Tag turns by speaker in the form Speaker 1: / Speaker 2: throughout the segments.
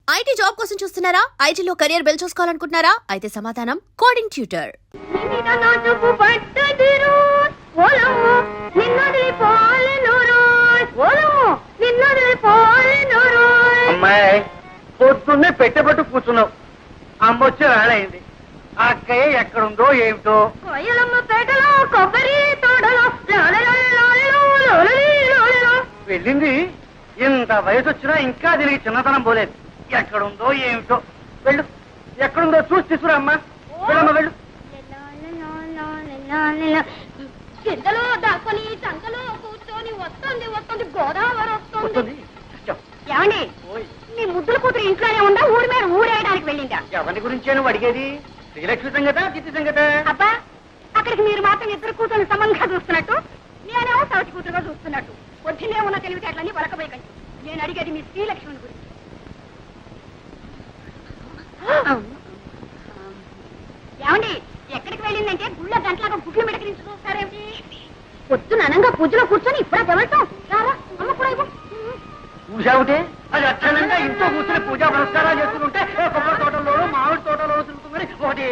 Speaker 1: IT job కోసం చూస్తున్నారా? ఐటీలో కెరియర్ బిల్డ్ చూసుకోవాలనుకుంటున్నారా? అయితే సమాధానం కోడింగ్ ట్యూటర్.
Speaker 2: అమ్మాయి పొద్దున్నే పెట్టబట్టు కూర్చున్నావు. అమ్మ వచ్చి వేళయింది. ఆ అక్కయ్య ఎక్కడుందో ఏమిటో. వెళ్ళింది. ఇంత వయసు వచ్చినా ఇంకా దీనికి చిన్నతనం పోలేదు. ఎక్కడుందో ఏమిటో. వెళ్ళు, ఎక్కడుందో చూసి తీసుకురా అమ్మా. వెళ్ళమ్మా వెళ్ళు.
Speaker 3: కిందలో దాక్కుని సంకలో కూర్చొని వస్తుంది వస్తుంది గోదావరి వస్తుంది. ఏమండి, మీ ముద్దుల కూతురు ఇంట్లోనే ఉందా? ఊరి మీద ఊరేయడానికి వెళ్ళిందా?
Speaker 2: ఎవరి గురించి నువ్వు అడిగేది? శ్రీలక్ష్మి సంగత, చిత్తి సంగత?
Speaker 3: అబ్బా, అక్కడికి మీరు మాత్రం ఇద్దరు కూతురు సమంగా చూస్తున్నట్టు, నేనేమో సవతి కూతురుగా చూస్తున్నట్టు. పొద్దున్నే ఉన్న తెలివితేటలన్నీ వలకబోయకండి. నేను అడిగేది మీ శ్రీలక్ష్మి గురించి. ఏమండి, ఎక్కడికి వెళ్ళిందంటే గుళ్ళ గంటలాగా గుడ్లు మిడకరించి చూస్తారేమిటి? పొద్దున అనంగా పూజలో కూర్చొని ఇప్పుడే తెవడతాం. అమ్మ కూడా ఇవ్వు.
Speaker 2: పూజావుటే అది అక్షరంగా ఇంట్లో కూర్చొని పూజా పురస్కారాలు చేస్తుంటే కొబ్బరి తోటలోనూ మామిడి తోటలోనూ తిరుగుతుంది. ఒకటే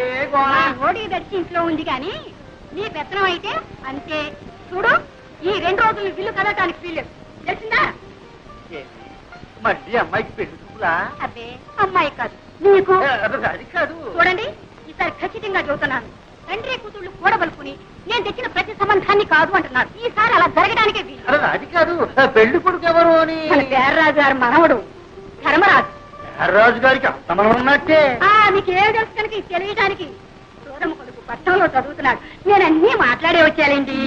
Speaker 3: ఓడి దర్శి ఇంట్లో ఉంది కానీ నీ పెత్తనం అయితే అంతే. చూడు, ఈ 2 రోజులు బిల్లు కదటానికి వీల్లేదు, తెలిసిందా?
Speaker 2: మళ్ళీ అమ్మాయికి పెళ్లి చూపులా?
Speaker 3: అబ్బే, అమ్మాయి కాదు నీకు.
Speaker 2: అది కాదు.
Speaker 3: చూడండి, ఈసారి ఖచ్చితంగా చెబుతున్నాను. తండ్రి కూతుళ్ళు కూడబలుకుని నేను తెచ్చిన ప్రతి సంబంధాన్ని కాదు అంటున్నారు. ఈసారి అలా జరగడానికే వీలు.
Speaker 2: అది కాదు, పెళ్లి కొడుకు ఎవరు అని.
Speaker 3: పేర్రాజు గారు మనవడు ధర్మరాజు.
Speaker 2: రాజు గారికి అంతమనం ఉన్నట్టే.
Speaker 3: మీకు ఏం తెలుసు కనుక తెలియటానికి. సూరమ్మ కొడుకు పట్టణంలో చదువుతున్నాడు. నేను అన్నీ మాట్లాడే వచ్చానండి.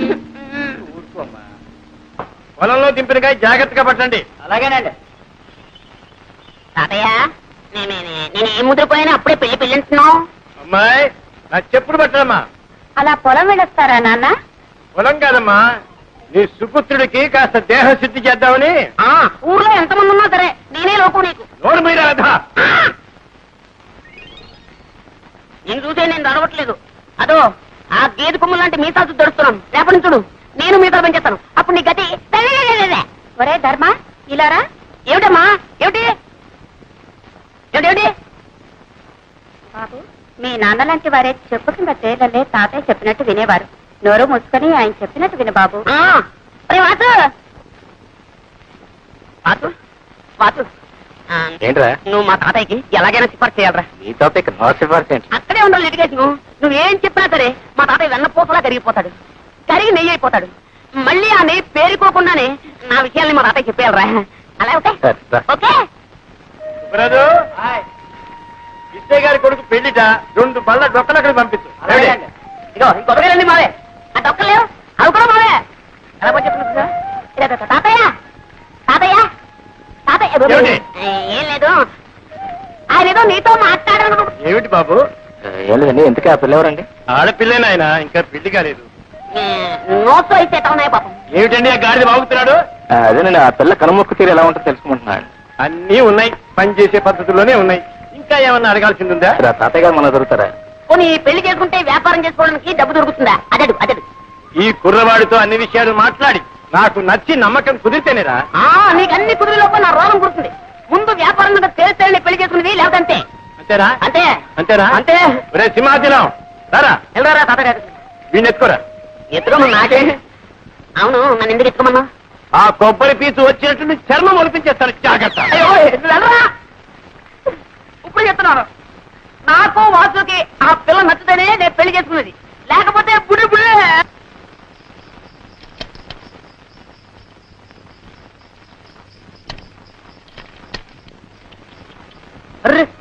Speaker 2: ఊరుకోమ్మా. పొలంలో దింపినకాయ జాగ్రత్తగా పట్టండి. అలాగేనండి.
Speaker 3: తాతయ్య, నేను ఏం ముద్రపోయినా అప్పుడే పెళ్లి పెళ్ళంటున్నావు.
Speaker 2: అమ్మాయి, నా చెప్పుడు పట్టడమ్మా.
Speaker 3: అలా పొలం వెళ్ళొస్తారా నాన్న?
Speaker 2: పొలం కాదమ్మా, నీ సుపుత్రుడికి కాస్త దేహ శుద్ధి చేద్దామని.
Speaker 3: ఊర్లో ఎంతమంది ఉన్నా సరే నేనే లోపు నీకు.
Speaker 2: నోరు మీద
Speaker 3: నేను చూసే నేను అడవట్లేదు. అదో ఆ గేదె కొమ్ము లాంటి మీసాలు దొరుకుతున్నాను. రేపటి చూడు, నేను మీసాలు పెంచేస్తాను. అప్పుడు నీ గతి. ఒరే ధర్మ, ఇలారా. ఏమిటమ్మా? ఏమిటి ఏమిటి? బాబు, మీ నాన్న లాంటి వారే చెప్పు కింద చేయగలే. తాతయ్య చెప్పినట్టు వినేవారు. నోరు మూసుకొని ఆయన చెప్పినట్టు విను బాబు.
Speaker 2: ఏంట్రా?
Speaker 3: నువ్వు మా తాతయ్యకి ఎలాగైనా సిఫార్సు చేయాలరా.
Speaker 2: ఈ టాపిక్ నో సిఫార్సు ఏంటి?
Speaker 3: అక్కడే ఉండాలి లిటిగేషన్. నువ్వేం చెప్పినా సరే మా తాతయ్య వెన్నపూసలా కరిగిపోతాడు. కరిగి నెయ్యి అయిపోతాడు. మళ్ళీ ఆ నెయ్యి పేరుకోకుండానే నా విషయాల్ని మా తాతయ్య చెప్పేయాలరా. అలా ఓకే? ఓకే.
Speaker 2: విజయ్ గారి కొడుకు పెళ్లిట 2 బళ్ళ డొక్కలక్కడ పంపించు.
Speaker 3: ఇగో ఈ కొబ్బరికాయలన్నీ మావే. ఆ డొక్కలు లేవు, అవి కూడా మావే. ఎలా పోయి చెప్తున్నా? తాతయ్య తాతయ్య తాతయ్య. ఏం లేదు, ఆయన ఏదో నీతో మాట్లాడాను.
Speaker 2: ఏమిటి బాబు?
Speaker 4: ఏం లేదండి. ఎందుకే ఆ పిల్ల ఎవరండి?
Speaker 2: ఆడపిల్లేనా ఆయన? ఇంకా పెళ్లి కాలేదు.
Speaker 3: నోట్స్ అయితే ఉన్నాయి పాపం.
Speaker 2: ఏమిటండి ఆ గాడిద బాగుతున్నాడు?
Speaker 4: అదేనండి, ఆ పిల్ల కనుమొక్కు తీరు ఎలా ఉంటుందో తెలుసుకుంటున్నాడు.
Speaker 2: అన్నీ ఉన్నాయి, పని చేసే పద్ధతుల్లోనే ఉన్నాయి. ఇంకా ఏమన్నా అడగాల్సింది ఉందా?
Speaker 4: తాతయ్య గారు మన దొరుకుతారా?
Speaker 3: పోనీ పెళ్లి చేసుకుంటే వ్యాపారం చేసుకోవడానికి డబ్బు దొరుకుతుందా? అదడు అదడు.
Speaker 2: ఈ కుర్రవాడితో అన్ని విషయాలు మాట్లాడి నాకు నచ్చి నమ్మకం కుదిరితేనేరా.
Speaker 3: నీకు అన్ని కుదిరిలోపు నా రోగం కుడుతుంది. ముందు వ్యాపారం మీద తేలితేనే పెళ్లి చేసుకునేది, లేదంటే
Speaker 2: అంతేరా?
Speaker 3: అంతే
Speaker 2: అంతేరా?
Speaker 3: అంతే.
Speaker 2: ఒరే సింహాచలం, రారా.
Speaker 3: వెళ్ళరా తాతగారు.
Speaker 2: వీడిని ఎత్తుకోరా.
Speaker 3: ఎత్తుకోమన్నా నాకే. అవును, నన్ను ఎందుకు ఎత్తుకోమన్నా?
Speaker 2: ఆ కొబ్బరి పీచు వచ్చినట్టు చర్మం ఒలిపించేస్తాను. జాగ్రత్త.
Speaker 3: అయ్యో వెళ్ళరా. ఇప్పుడు చెప్తున్నాను, నాకు వాసుకి ఆ పిల్ల నచ్చుతేనే నేను పెళ్లి చేసుకున్నది, లేకపోతే బుడి బుడే.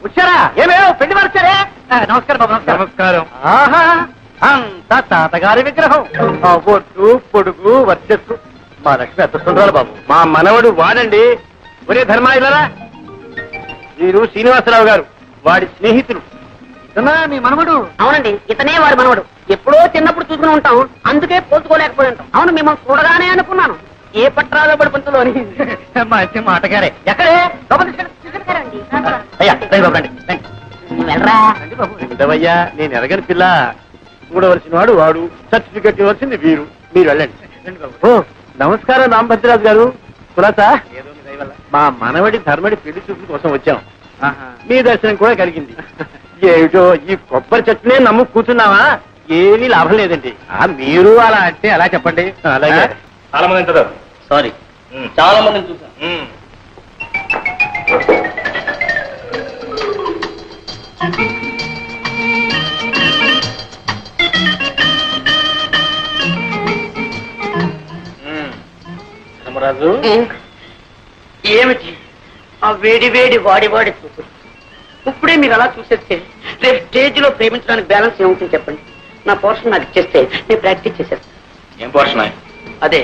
Speaker 2: వచ్చారా? ఏమేమో పెళ్లి వచ్చారే. నమస్కారం బాబు. నమస్కారం. ఆహా, అంత తాతగారి విగ్రహం. ఒట్టు పొడుగు వర్చస్సు. మా లక్ష్మి అదృష్టంరాలు బాబు. మా మనవడు వాడండి. ఒరే ధర్మా, ఇలారా. వీరు శ్రీనివాసరావు గారు, వాడి స్నేహితులు. ఇతనా మీ మనవడు?
Speaker 3: అవునండి, ఇతనే వాడి మనవడు. ఎప్పుడో చిన్నప్పుడు చూసుకుని ఉంటాం, అందుకే పోల్చుకోలేకపోయి ఉంటాం. అవును, మిమ్మల్ని చూడగానే అనుకున్నాను ఏ పట్రాలో పడి పంతులు అని.
Speaker 2: మంచి మాటగారే. ఎక్కడే? అయ్యా
Speaker 3: వెళ్ళరా.
Speaker 2: ఉండవయ్యా, నేను ఎరగని పిల్ల. చూడవలసిన వాడు వాడు, సర్టిఫికెట్ ఇవ్వాల్సింది వీరు. మీరు వెళ్ళండి. ఓ నమస్కారం రామభద్రరాజు గారు. కులాసా? మా మనవడి ధర్మడి పెళ్లి చూపుల కోసం వచ్చాం. మీ దర్శనం కూడా కలిగింది. ఏమిటో ఈ కొబ్బరి చెట్టునే నమ్ము కూర్చున్నావా, ఏమీ లాభం లేదండి. మీరు అలా అంటే ఎలా చెప్పండి. అలాగే
Speaker 4: చాలా మంది ఉంటారు.
Speaker 2: సారీ,
Speaker 4: చాలా మందిని చూసాను. ధర్మరాజు,
Speaker 3: ఏమిటి ఆ వేడి వేడి వాడి వాడి చూపు? ఇప్పుడే మీరు అలా చూసేస్తే రేపు స్టేజ్ లో ప్రేమించడానికి బ్యాలెన్స్ ఏమవుతుంది చెప్పండి. నా పోర్షన్ నాకు ఇచ్చేస్తే నేను ప్రాక్టీస్ చేసేస్తాను.
Speaker 4: ఏం పోషణ?
Speaker 3: అదే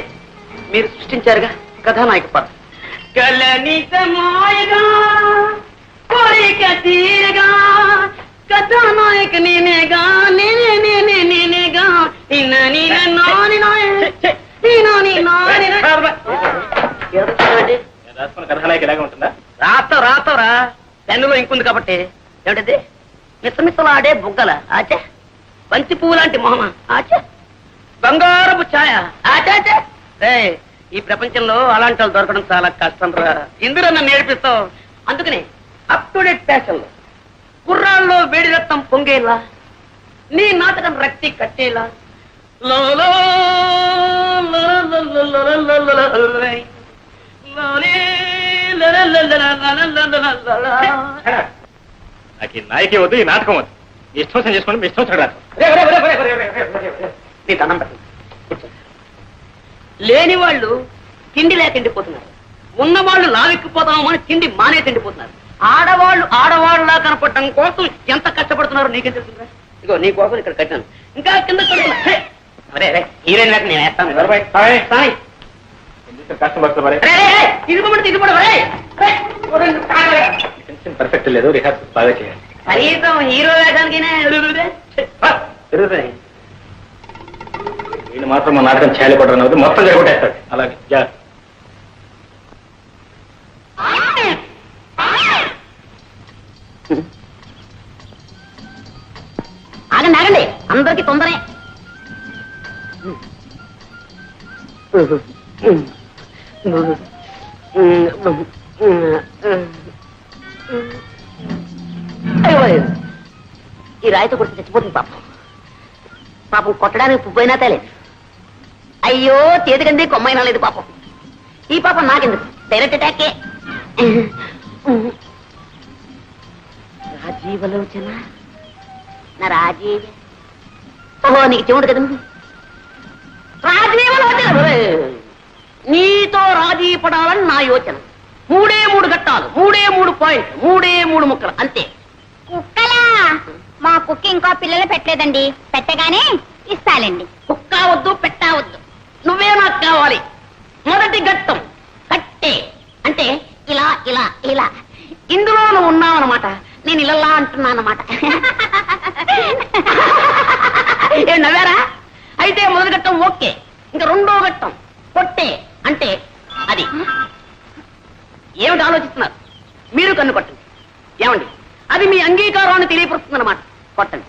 Speaker 3: మీరు సృష్టించారుగా కథానాయక పాత్ర. కలనితమాయగా కోరిక తీరగా కథానాయక నేనేగా నేనే నేనే నేనేగా నిన్న నిన్న నాని
Speaker 4: రాసుకున్న కథానాయక ఇలాగే ఉంటుందా?
Speaker 3: రాతరా పెన్నులో ఇంకుంది కాబట్టి. ఏమిటది? మిసమిసలాడే బుగ్గల ఆచే, బంతి పువ్వు లాంటి మొహమ ఆచే, బంగారపు ఛాయ ఆచాచే. ఈ ప్రపంచంలో అలాంటి వాళ్ళు దొరకడం చాలా కష్టం రా. ఇందులో నన్ను నేర్పిస్తావు. అందుకని అప్ టు డేట్ ఫ్యాషన్ లో కుర్రాల్లో వేడి రక్తం పొంగేలా, నీ నాటకం రక్తి కట్టేలా
Speaker 4: నాకు ఈ నాయకే వద్దు, ఈ నాటకం వద్దు. మీ ఇష్టం చేసుకోండి, మీ ఇష్టం రాదు.
Speaker 3: నీ దండం పెట్టండి. లేని వాళ్ళు తిండి లేక తిండిపోతున్నారు, ఉన్నవాళ్ళు లావెక్కిపోతాము అని తిండి మానే తిండిపోతున్నారు. ఆడవాళ్ళలా కనపడటం కోసం ఎంత కష్టపడుతున్నారో నీకేం తెలుస్తుందా? ఇగో నీ కోసం ఇక్కడ కట్టాను, ఇంకా కింద హీరోయిన్ లేక నేను వేస్తాను.
Speaker 4: పర్ఫెక్ట్ లేదు, రిహార్సల్ బాగా చేయాలి.
Speaker 3: కనీసం హీరో వేయడానికి
Speaker 4: వీళ్ళు మాత్రం మా నాటకం చేయలేకపోవడం అవుతుంది, మొత్తం జరగొట్టేస్తాడు. అలాగే జాగ్రత్త.
Speaker 3: ఆగండి ఆగండి, అందరికి తొందరే. ఈ రాయితో కొట్టి చచ్చిపోతుంది పాపం కొట్టడానికి పువ్వైనా తేలేదు. అయ్యో చేతికంది కొమ్మైనా లేదు పాపం. ఈ పాపం నాకెందుకు, డైరెక్ట్ అటాకే. రాజీవలోచన నా రాజీవ. ఓహో నీకు చెవుడు కదా. రాజీవలోచన నీతో రాజీ పడాలని నా యోచన. 3 ఘట్టాలు, 3 పాయింట్లు, 3 ముక్కలు అంతే.
Speaker 5: కుక్కలా? మా కుక్క ఇంకా పిల్లలు పెట్టలేదండి, పెట్టగానే ఇస్తాలండి.
Speaker 3: కుక్క వద్దు, పెట్టవద్దు, నువ్వే నాకు కావాలి. మొదటి ఘట్టం కట్టే, అంటే ఇలా ఇలా ఇలా. ఇందులో నువ్వు ఉన్నావన్నమాట, నేను ఇలా అంటున్నానమాట. ఏం నవ్వారా? అయితే మొదటి ఘట్టం ఓకే. ఇంకా 2వ ఘట్టం కొట్టే, అంటే అది. ఏమిటి ఆలోచిస్తున్నారు? మీరు కన్ను కొట్టండి. ఏమండి, అది మీ అంగీకారాన్ని తెలియపరుస్తుంది అన్నమాట. కొట్టండి.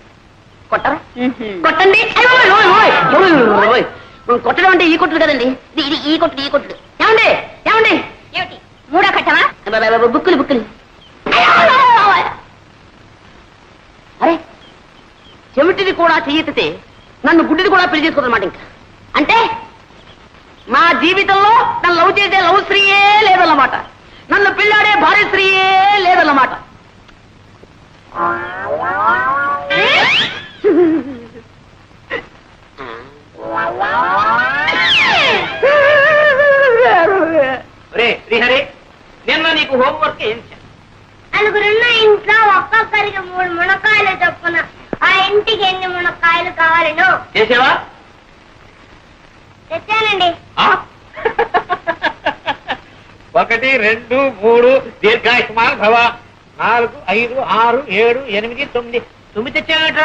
Speaker 3: కొట్టరా? కొట్టండి. కొట్టడం అంటే ఈ కొట్టుడు కదండి, ఇది ఈ కొట్టుడు, ఈ కొట్టుడు. ఏమండి ఏమండి,
Speaker 5: ఏమిటి 3వ ఘట్టమా?
Speaker 3: బుక్కులు. అరే, చెవిటిది కూడా చెయ్యెత్తితే నన్ను గుడ్డిది కూడా పెళ్లి చేసుకోదన్నమాట. ఇంకా అంటే నా జీవితంలో నన్ను లవ్ చేసే లవ్ స్త్రీయే లేదన్నమాట, నన్ను పెళ్ళాడే భార్య స్త్రీయే లేదన్నమాట. శ్రీహరి, నిన్న నీకు హోంవర్క్ ఏం చేయాలి?
Speaker 5: నలుగురున్న ఇంట్లో ఒక్కొక్కరికి 3 మునక్కాయలు చొప్పున ఆ ఇంటికి ఎన్ని మునక్కాయలు కావాలను
Speaker 3: చేసేవా?
Speaker 5: తెచ్చానండి.
Speaker 2: 1, 2, 3 దీర్ఘాయుష్మాన్ భవ. 4, 5, 6, 7, 8, 9. 9 తెచ్చానట.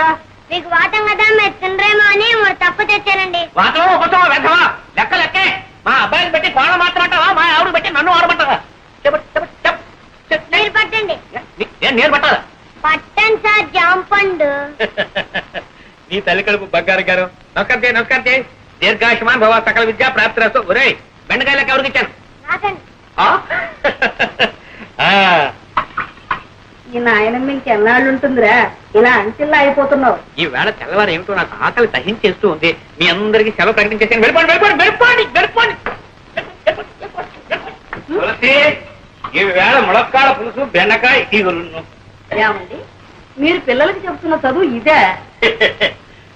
Speaker 5: మీకు వాటం కదా, మీరు తినరేమో అని 3 తప్పు తెచ్చానండి.
Speaker 2: వాటం ఒకటో వెధవా, లెక్క లెక్కే. మా అబ్బాయిని పెట్టి కోణ మాత్రమంటావా, మా ఆవిడ పెట్టి నన్ను ఆడమంటావా?
Speaker 5: మీరు పట్టండి.
Speaker 2: నేను పట్టాలా?
Speaker 5: పట్టండి సార్, జాంపండు.
Speaker 2: నీ తల్లి కడుపు బంగారు గారు. నమస్కారం చేయి. దీర్ఘాయుష్మాన్ భవ, సకల విద్యా ప్రాప్తిరస్తు. ఒరేయ్, బెండకాయలకు ఎవరికి ఇచ్చాను?
Speaker 5: నాకండి.
Speaker 3: ఈ నాయనమ్మ ఇంకెన్నాళ్ళు ఉంటుందిరా ఇలా అంచెల్లా అయిపోతున్నావు.
Speaker 2: ఈ వేళ తెల్లవారు ఏమిటో నాకు ఆకలి సహించేస్తూ ఉంది. మీ అందరికి సెలవు ప్రకటించేసాను. వెళ్ళిపోండి. తులసి, ఈ వేళ ములక్కాడ పులుసు, బెండకాయ ఈగులు.
Speaker 3: ఏమండి, మీరు పిల్లలకి చెప్తున్న చదువు ఇదే?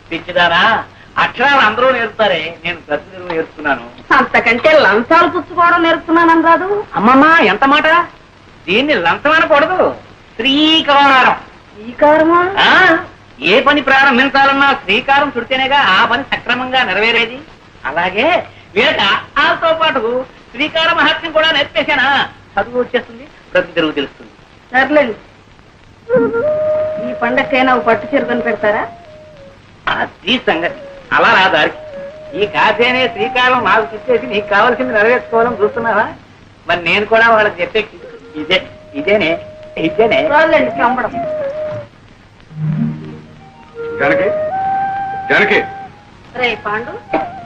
Speaker 2: పిచ్చిదారా, అక్షరాలు అందరూ నేర్పుతారే, నేను ప్రతిదిన నేర్చుకున్నాను.
Speaker 3: అంతకంటే లంచాలు పుచ్చుకోవడం నేర్పుతున్నాను కాదు.
Speaker 2: అమ్మమ్మ, ఎంత మాట! దీన్ని లంచం అనకూడదు, శ్రీకారం.
Speaker 3: శ్రీకారమా?
Speaker 2: ఏ పని ప్రారంభించాలన్నా శ్రీకారం చుడితేనేగా ఆ పని సక్రమంగా నెరవేరేది. అలాగే వీళ్ళకి ఆతో పాటు శ్రీకార మహత్యం కూడా నేర్పేశానా, చదువు వచ్చేస్తుంది, ప్రతి తెలుగు తెలుస్తుంది.
Speaker 3: సర్లేండి, ఈ పండగకైనా పట్టు చీర కొని పెడతారా?
Speaker 2: అది సంగతి. అలా నా దారికి ఈ కాఫీ అనే శ్రీకారం నాకు చెప్పేసి నీకు కావాల్సింది నెరవేర్చుకోవాలని చూస్తున్నావా? మరి నేను కూడా వాళ్ళకి చెప్పే ఇదేనే.
Speaker 3: రాలేండి, చంపడం.
Speaker 4: జానకి,
Speaker 3: రే పాండు,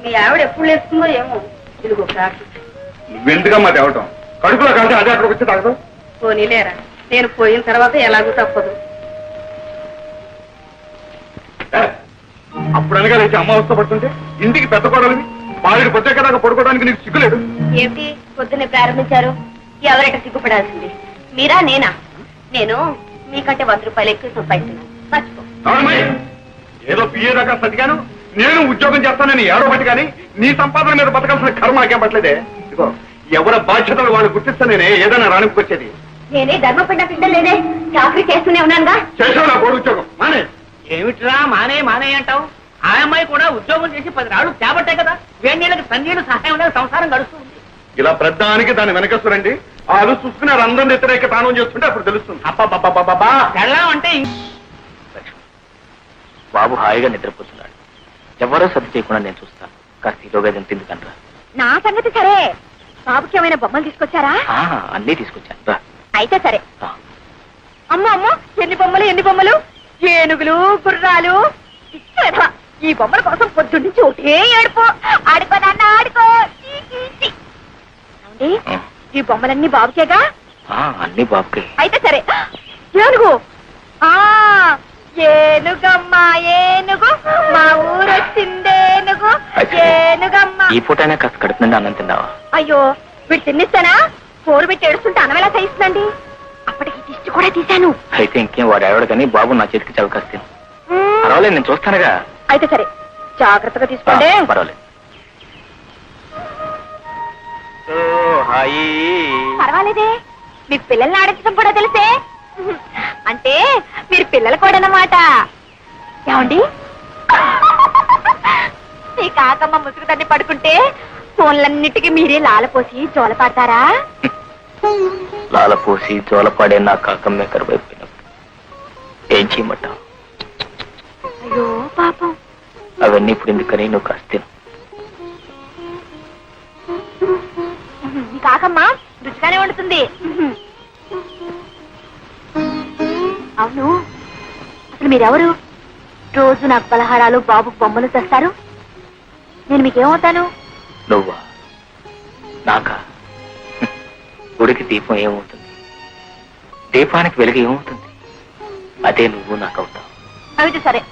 Speaker 3: మీ ఆవిడ ఎప్పుడు లేస్తుందో ఏమో. ఇదిగో కాఫీ.
Speaker 4: నువ్వెందుకమ్మా తేవటం? కడుపులో కలిసి అదే అక్కడికి వచ్చి తాగదు.
Speaker 3: పోనీలేరా, నేను పోయిన తర్వాత ఎలాగూ తప్పదు.
Speaker 4: అప్పుడు అనగా లేచి అమ్మ అవస్థ పడుతుంటే ఇంటికి పెద్ద కోడలివి బాలుడి ప్రత్యేకతగా పడుకోవడానికి నీకు సిగ్గులేదు.
Speaker 5: ఏమిటి పొద్దున్నే ప్రారంభించారు? ఎవరైతే సిగ్గుపడాల్సింది, మీరా నేనా? నేను మీకంటే 100 రూపాయలు ఎక్కువ సంపాదిస్తున్నాను, మర్చిపో.
Speaker 4: అవునమ్మాయి, ఏదో పిఏ దాకా సతిగాను నేను ఉద్యోగం చేస్తానని ఏడో బట్టి కానీ నీ సంపాదన మీద బతకాల్సిన కర్మ నాకేం పట్టలేదే. ఇదిగో, ఎవరి బాధ్యతలు వాళ్ళు గుర్తిస్తా నేనే ఏదైనా రాణింపుకొచ్చేది.
Speaker 5: నేనే ధర్మపిండ పిండలేదే, చాకరీ చేస్తూనే ఉన్నానుగా.
Speaker 4: చేసావు నా కోడి ఉద్యోగం మానే.
Speaker 2: ఏమిట్రా మానే అంటావు? ఆ అమ్మాయి కూడా ఉద్యోగం చేసి 10 రాళ్ళు చేపట్టే కదా, వేణీళ్ళకి తన్నీళ్ళు సహాయం లేక సంసారం గడుస్తుంది.
Speaker 4: ఇలా ప్రధానికి దాన్ని వెనకస్తురండి, ఆ అలు చూసుకుని అందరం వ్యతిరేక తానం చేస్తుంటే అప్పుడు తెలుస్తుంది.
Speaker 2: అబ్బా వెళ్ళాం అంటే
Speaker 6: బాబు హాయిగా నిద్రపోతున్నాడు. ఎవరో సర్ది చేయకుండా నేను చూస్తాను. కాస్త ఈలోగా తింది కంట్రా.
Speaker 5: నా సంగతి సరే, బాబుకి ఏమైనా బొమ్మలు తీసుకొచ్చారా?
Speaker 6: అన్నీ తీసుకొచ్చాను రా.
Speaker 5: అయితే సరే. అమ్మో, ఎన్ని బొమ్మలు! ఏనుగులు, గుర్రాలు. ఇచ్చేదా, ఈ బొమ్మల కోసం పొద్దున్నీ ఒకటే ఏడుపో. ఆడుకో నాన్న, ఆడుకో. ఏమండి, ఈ బొమ్మలన్నీ బాబుకేగా?
Speaker 6: అన్ని బాబుకే.
Speaker 5: అయితే సరే. ఏనుగు, ఏనుగు, మా ఊరు వచ్చిందేనుగు, ఏనుగమ్మ.
Speaker 6: ఈ పూటైనా కాస్త కడుపు నుండి అన్నం తిన్నావా?
Speaker 5: అయ్యో, వీడు తిన్నిస్తానా? కూర పెట్టి ఏడుస్తుంటే అన్నం ఎలా చేయిస్తుందండి? అప్పటికి దిష్టి కూడా తీశాను.
Speaker 6: అయితే ఇంకేం, వాడు ఎవడు కానీ బాబు నా చేతికి చవకాస్తాను. పర్వాలేదు, నేను చూస్తానుగా.
Speaker 5: అయితే సరే, జాగ్రత్తగా తీసుకోండి.
Speaker 6: పర్వాలేదు.
Speaker 5: పర్వాలేదే, మీకు పిల్లల్ని ఆడించడం కూడా తెలిసే. అంటే మీరు పిల్లలు కూడా అన్నమాట. ఏమండి, మీ కాకమ్మ ముసుగు తన్ని పడుకుంటే ఫోన్లన్నిటికీ మీరే లాలపోసి జోల పాడతారా?
Speaker 6: లాలపోసి జోలపాడే నా కాకమ్మే కరువైపోయినప్పుడు ఏం చేయమంటావు?
Speaker 5: అయ్యో పాపం.
Speaker 6: అవన్నీ ఇప్పుడు ఎందుకని నువ్వు కాస్త
Speaker 5: మీ కాకమ్మ రుచిగానే వండుతుంది. అవును, అసలు మీరెవరు? రోజు నాకు పలహారాలు, బాబుకు బొమ్మలు తెస్తారు. నేను మీకేమవుతాను?
Speaker 6: నువ్వా? నాకా? గుడికి దీపం ఏమవుతుంది, దీపానికి వెలుగు ఏమవుతుంది? అదే నువ్వు నాకు అవుతావు.
Speaker 5: అయితే సరే.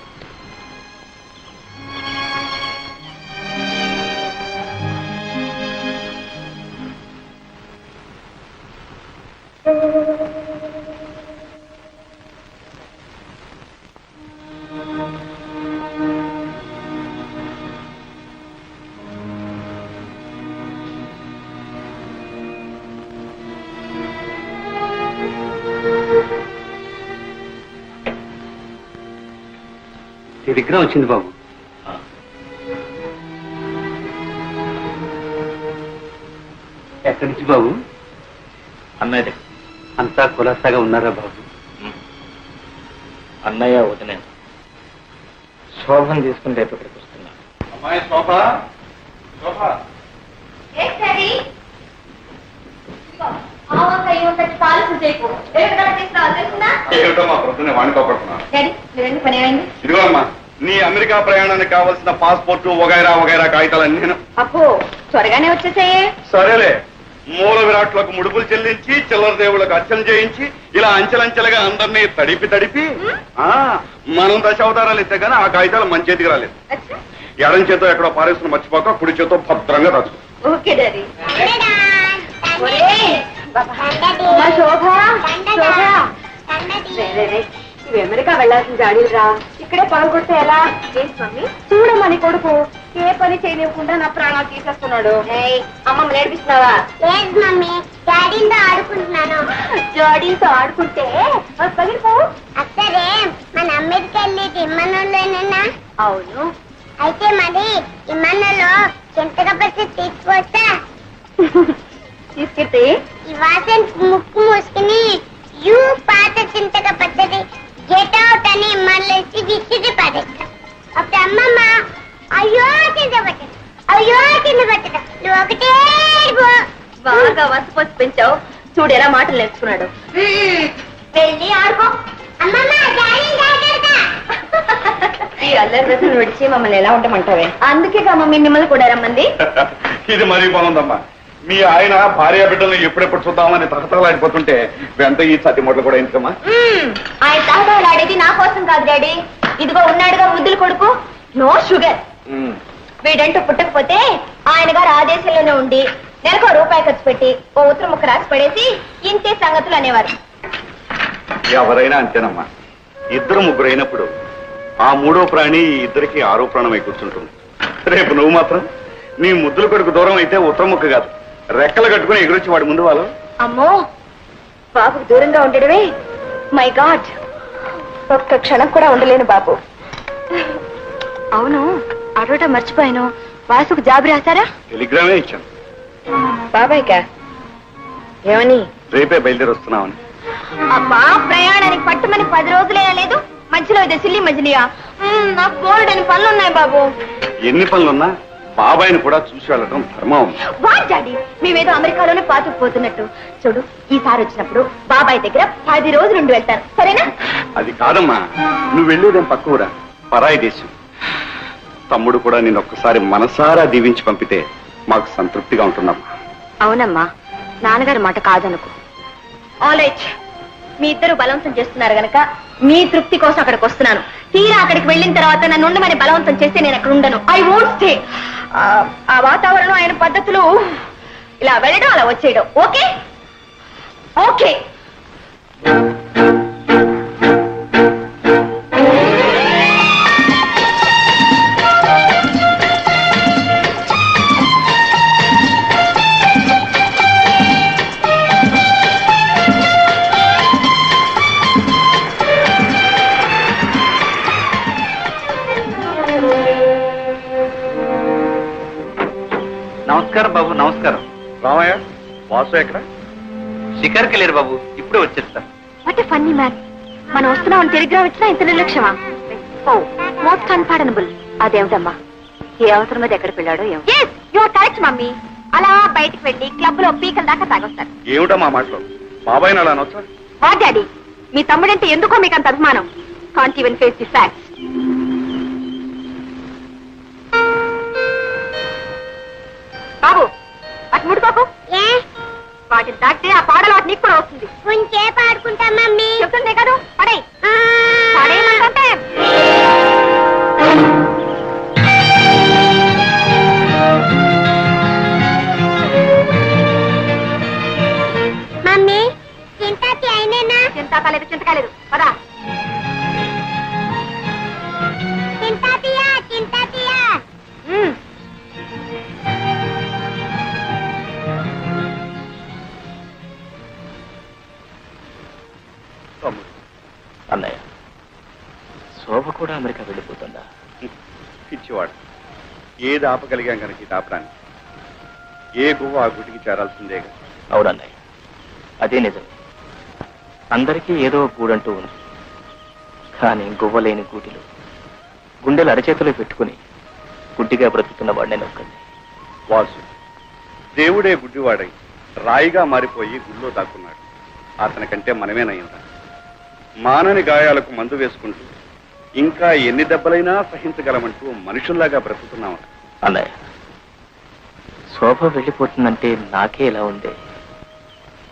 Speaker 2: దగ్గర వచ్చింది బాబు. ఎక్కడి నుంచి బాబు?
Speaker 6: అన్నయ్య
Speaker 2: అంతా కులాసాగా ఉన్నారా బాబు?
Speaker 6: అన్నయ్య వదిన శోభను తీసుకుని రేపు ఇక్కడికి వస్తున్నా.
Speaker 4: అమ్మాయి శోభ, ఏమిటో మా ప్రొద్దునే వాణి కాపాడుతున్నాను. ఇదిగో అమ్మా, నీ అమెరికా ప్రయాణానికి కావాల్సిన పాస్పోర్ట్ వగైరా కాగితాలన్నీ.
Speaker 5: అబ్బో, త్వరగానే వచ్చేసాయే.
Speaker 4: సరేలే, మూల విరాట్లకు ముడుపులు చెల్లించి చిల్లర దేవుళ్ళకు అర్చన చేయించి ఇలా అంచెలంచెలుగా అందరినీ తడిపి మనం దశావతారాలు ఇస్తే గానీ ఆ కాగితాలు మన చేతికి రాలేదు. ఎడం చేతో ఎక్కడో పారేసుకుని మర్చిపోక కుడి చేతో భద్రంగా రాసుకో.
Speaker 5: Okay daddy. శోభ ఇవి అమెరికా వెళ్ళాల్సిన జాడీలురా, ఇక్కడే పాల్గొడితే ఎలా? ఏంటి మమ్మీ చూడమని కొడుకు ఏ పని చేయనివ్వకుండా నా ప్రాణాలు తీసేస్తున్నాడు. అమ్మమ్మ నేర్పిస్తున్నావా?
Speaker 3: లేదు మమ్మీ, డాడీతో ఆడుకుంటున్నాను.
Speaker 5: జాడీతో ఆడుకుంటే పగిలిపో.
Speaker 3: అసలే మన అమెరికా వెళ్ళేది ఇమ్మనంలోనేనా?
Speaker 5: అవును.
Speaker 3: అయితే మరి ఇమ్మనంలో చింతగా పచ్చి తీసుకొస్తా.
Speaker 5: తీసుకెళ్తే
Speaker 3: ఈ వాసన ముక్కు మూసుకుని యూ పాత చింతగా పచ్చడి గెట్ అవుట్ అని మళ్ళీ విసిరి పడేస్తా. అప్పుడు అమ్మమ్మ అయ్యో చింత పచ్చడి, అయ్యో చింత పచ్చడి, నువ్వు ఒకటే
Speaker 5: బాగా వసపోసి పెంచావు. చూడు ఎలా మాటలు నేర్చుకున్నాడు.
Speaker 3: వెళ్ళి ఆడుకో. అమ్మమ్మ డాడీ జాగ్రత్త.
Speaker 5: ఈ అల్లరి రోజులు విడిచి మమ్మల్ని ఎలా ఉంటామంటావే? అందుకే మమ్మీ మిమ్మల్ని కూడా రమ్మంది.
Speaker 4: ఇది మరీ బాగుందమ్మా. మీ ఆయన భార్య బిడ్డలను ఎప్పుడెప్పుడు చూద్దామని తహతలాడిపోతుంటే వెంట ఈ సతి మొదలు కూడా ఎందుకమ్మా?
Speaker 5: ఆయన తహతలాడేది నా కోసం కాదు డాడీ. ఇదిగో ఉన్నాడుగా ముద్దులు కొడుకు, నో షుగర్. వీడంటూ పుట్టకపోతే ఆయన గారు ఆదేశంలోనే ఉండి నెలకు రూపాయి ఖర్చు పెట్టి ఓ ఉత్తర ముక్క రాసి పడేసి ఇంతే సంగతులు అనేవారు.
Speaker 4: ఎవరైనా అంతేనమ్మా. ఇద్దరు ముగ్గురు అయినప్పుడు ఆ మూడో ప్రాణి ఈ ఇద్దరికి ఆరో ప్రాణమై కూర్చుంటుంది. రేపు నువ్వు మాత్రం నీ ముద్దుల కొడుకు దూరం అయితే ఉత్తర ముక్క కాదు, రెక్కలు కట్టుకుని ఎగురొచ్చి వాడి ముందు వాళ్ళు.
Speaker 5: అమ్మో, బాబుకు దూరంగా ఉండడమే మై గాడ్. ఒక్క క్షణం కూడా ఉండలేను బాబు. అవును, అడవటం మర్చిపోయాను. వాసుకు జాబు రాశారా?
Speaker 4: టెలిగ్రామే ఇచ్చాను.
Speaker 5: బాబాయ్కా? ఏమని?
Speaker 4: రేపే బయలుదేరి వస్తున్నామని.
Speaker 5: అబ్బా, ప్రయాణానికి పట్టుమని 10 రోజులే లేదు, మధ్యలో ఇదే సిల్లి మజిలియా? నాకు బోల్డని పనులున్నాయి బాబు.
Speaker 4: ఎన్ని పనులున్నా బాబాయిని కూడా చూసి వెళ్ళడం ధర్మం.
Speaker 5: వాట్ డాడీ, మేమేదో అమెరికాలోనే పాతుకుపోతున్నట్టు. చూడు, ఈసారి వచ్చినప్పుడు బాబాయ్ దగ్గర 10 రోజులు ఉండి వెళ్తాను, సరేనా?
Speaker 4: అది కాదమ్మా, నువ్వు వెళ్ళేదేం పక్క ఊరా, పరాయి దేశం. తమ్ముడు కూడా నేను ఒక్కసారి మనసారా దీవించి పంపితే మాకు సంతృప్తిగా ఉంటున్నామ్మా.
Speaker 5: అవునమ్మా, నాన్నగారి మాట కాదనుకో. ఆల్ రైట్, మీ ఇద్దరు బలవంతం చేస్తున్నారు గనక మీ తృప్తి కోసం అక్కడికి వస్తున్నాను. తీరా అక్కడికి వెళ్ళిన తర్వాత నన్ను ఉండమని బలవంతం చేస్తే నేను అక్కడ ఉండను. I won't stay. ఆ వాతావరణం, ఆయన పద్ధతులు, ఇలా వెళ్ళడం అలా వచ్చేయడం. Okay okay.
Speaker 6: నమస్కారం బాబు. నమస్కారం.
Speaker 4: రామయ్య, వాసు ఎక్కడ?
Speaker 6: షికార్కి లేరు బాబు, ఇప్పుడే వచ్చేస్తారు.
Speaker 5: What a funny man. మనం వస్తున్నామని టెలిగ్రామ్ ఇచ్చినా ఇంత నిర్లక్ష్యమా? ఓ, మోస్ట్ అన్పార్డనబుల్. అదేమిటమ్మా, ఏ అవసరం మీద ఎక్కడికి వెళ్ళాడో ఏమో. Your correct mummy. అలా బయటికి వెళ్ళి క్లబ్ లో పీకల దాకా తాగొస్తారు.
Speaker 4: ఏమిటమ్మా మాటలు? బాబాయ్ అలా అనొచ్చా?
Speaker 5: వా డాడీ, మీ తమ్ముడంటే ఎందుకో మీకు అంత అభిమానం. Can't even face the facts. బాబు, అటు ముడుకోకు. వాటిని దాటితే ఆ పాడలు వాటి నీకు కూడా వస్తుంది.
Speaker 3: కొంచెం ఆడుకుంటా మమ్మీ.
Speaker 5: చెప్తుందే కదా, పడే పడేయమంటే.
Speaker 3: మమ్మీ, చింతాకి అయినేనా?
Speaker 5: చింతకాలేదు, చింతకాలేదు. పదా.
Speaker 3: చింతాతియా, చింతాతియా.
Speaker 6: అన్నయ్య, శోభ కూడా అమెరికా వెళ్ళిపోతుందా?
Speaker 4: పిచ్చివాడు. ఏది ఆపగలిగాం కనుక ఈ దాపరాన్ని. ఏ గువ్వ ఆ గుటికి చేరాల్సిందే.
Speaker 6: అవునన్నయ్య, అదే నిజం. అందరికీ ఏదో గూడంటూ ఉంది. కానీ గువ్వలేని గూటిలో గుండెలు అరచేతిలో పెట్టుకుని గుడ్డిగా బ్రతుకుతున్న వాడిని నొక్కండి.
Speaker 4: వాసు, దేవుడే గుడ్డివాడై రాయిగా మారిపోయి గుళ్ళో దాక్కున్నాడు. అతనికంటే మనమేనయ్యిందా? మానని గాయాలకు మందు వేసుకుంటూ ఇంకా ఎన్ని దెబ్బలైనా సహించగలమంటూ మనుషుల్లాగా బ్రతుకుతున్నాం.
Speaker 6: అన్నయ్య, శోభ వెళ్ళిపోతుందంటే నాకే ఎలా ఉంది,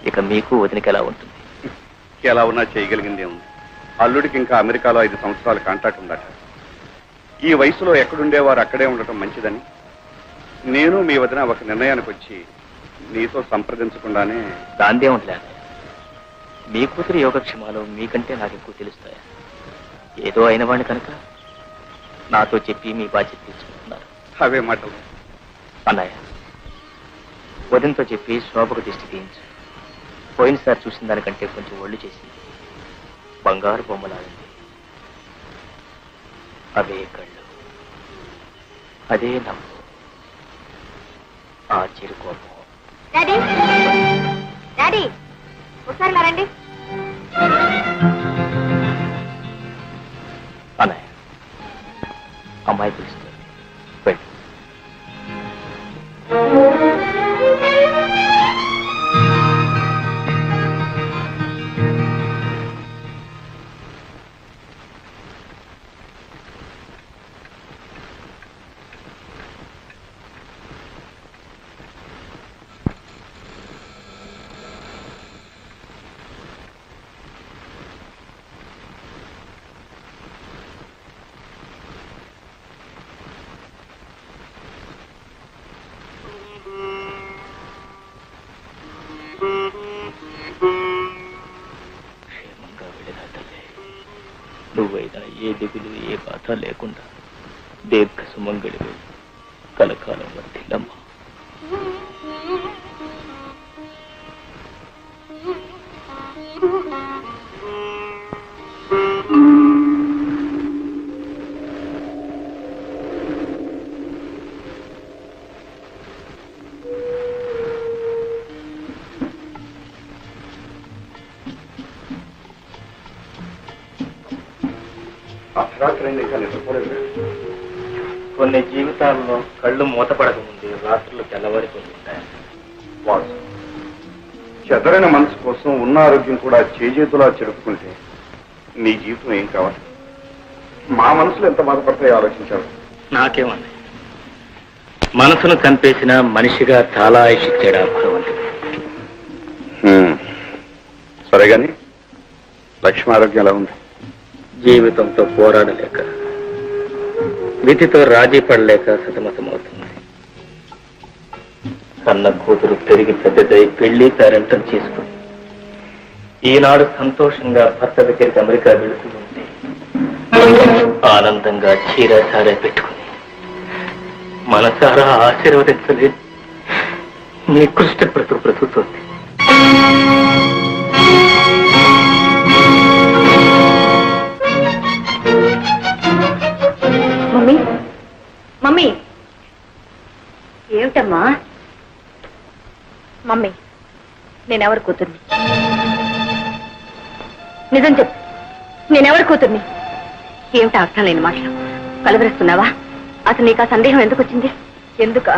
Speaker 6: ఇక మీకు వదినకి ఎలా ఉంటుంది?
Speaker 4: ఎలా ఉన్నా చేయగలిగిందే ఉంది. అల్లుడికి ఇంకా అమెరికాలో 5 సంవత్సరాల కాంట్రాక్ట్ ఉందట. ఈ వయసులో ఎక్కడుండేవారు అక్కడే ఉండటం మంచిదని నేను మీ వదిన ఒక నిర్ణయానికి వచ్చి నీతో సంప్రదించకుండానే.
Speaker 6: దాందే ఉండలే, మీ కూతురు యోగక్షేమాలు మీకంటే నాకు ఎక్కువ తెలుస్తాయా? ఏదో అయిన వాడిని కనుక నాతో చెప్పి మీ బాధ్యత తీసుకుంటున్నారు.
Speaker 4: అవే మాటలు.
Speaker 6: అన్నయ్య, వదినతో చెప్పి శోభకు దిష్టి తీయించు. పోయినసారి చూసిన దానికంటే కొంచెం ఒళ్ళు చేసింది, బంగారు బొమ్మలాడింది. అవే కళ్ళు, అదే నవ్వు, ఆ చిరుకోపం.
Speaker 5: డాడీ డాడీ ఒకసారి ఇలా రండి.
Speaker 6: అన్నయ్య, అమ్మాయి పిలుస్తుంది, వెళ్ళు. క్షేమంగా వెళ్ళిన తల్లి, నువ్వైనా ఏ దిగులు ఏ బాధ లేకుండా దీర్ఘ సుమంగళివి కలకాలం వర్తిల్లమ్మా.
Speaker 4: అర్ధరాత్రి ఇంకా నిద్రపోలేదు.
Speaker 6: కొన్ని జీవితాల్లో కళ్ళు మూతపడకముందే రాత్రులు తెల్లవారిపోయి ఉంటాయి.
Speaker 4: వాసు, చెదరైన మనసు కోసం ఉన్న ఆరోగ్యం కూడా చేజేతులా చెరుపుకుంటే నీ జీవితం ఏం కావాలి? మా మనసులు ఎంత బాధపడతాయో ఆలోచించారు.
Speaker 6: నాకేమన్నా, మనసును చంపేసిన మనిషిగా చాలా ఆయుషిచ్చాడు ఆ భగవంతుడు.
Speaker 4: సరే గాని లక్ష్మి ఆరోగ్యం ఎలా ఉంది?
Speaker 6: జీవితంతో పోరాడలేక, విధితో రాజీ పడలేక సతమతమవుతుంది. కన్న కూతురు పెరిగి పెద్దదై పెళ్లి పేరెంటం చేసుకుని ఈనాడు సంతోషంగా భర్త దగ్గరికి అమెరికా వెళుతూ ఉంటే ఆనందంగా చీరసారే పెట్టుకుని మనసారా ఆశీర్వదించలేదు నికృష్ట బ్రతుకుతోంది.
Speaker 5: మమ్మీ మమ్మీ ఏమిటమ్మా? మమ్మీ, నేనెవరి కూతుర్ని? నిజం చెప్పు, నేనెవరి కూతుర్ని? ఏమిటా అర్థం లేని మాటలు కలవరిస్తున్నావా? అసలు నీకు ఆ సందేహం ఎందుకు వచ్చింది? ఎందుక?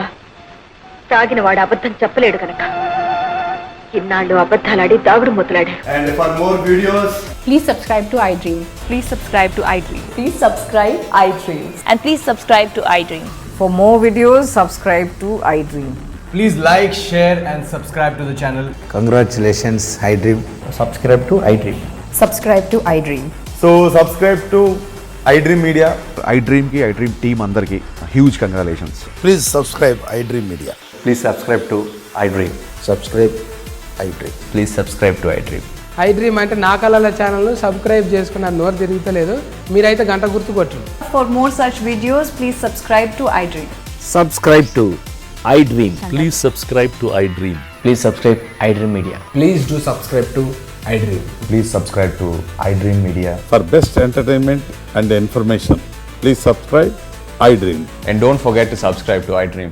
Speaker 5: తాగిన వాడు అబద్ధం చెప్పలేడు కనుక. ఇన్నాళ్ళు అబద్ధాలాడి దాగుడు మూతలాడాడు.
Speaker 7: And for more videos,
Speaker 8: Please subscribe to iDream.
Speaker 9: Please subscribe to iDream.
Speaker 8: Please subscribe iDream.
Speaker 9: And please subscribe to iDream.
Speaker 10: For more videos, subscribe to iDream.
Speaker 7: please like, share and subscribe to the channel.
Speaker 11: Congratulations, iDream.
Speaker 7: Subscribe to iDream.
Speaker 8: Subscribe to iDream.
Speaker 7: So subscribe to iDream Media.
Speaker 12: iDream ki iDream team andarki huge congratulations.
Speaker 11: Please subscribe iDream Media.
Speaker 12: Please subscribe to iDream.
Speaker 11: Subscribe iDream.
Speaker 12: Please subscribe to iDream.
Speaker 8: iDream అంటే నా కళల channel subscribe చేసుకున్న నోరు తిరుగుతలేదు. మీరైతే గంట గుర్తు కొట్టండి.
Speaker 9: For more such videos, please subscribe to iDream.
Speaker 6: Subscribe to iDream.
Speaker 12: Please subscribe to iDream.
Speaker 6: Please subscribe iDream Media.
Speaker 7: Please do subscribe to iDream.
Speaker 12: Please subscribe to iDream Media.
Speaker 13: For best entertainment and information, please subscribe iDream.
Speaker 12: And don't forget to subscribe to iDream.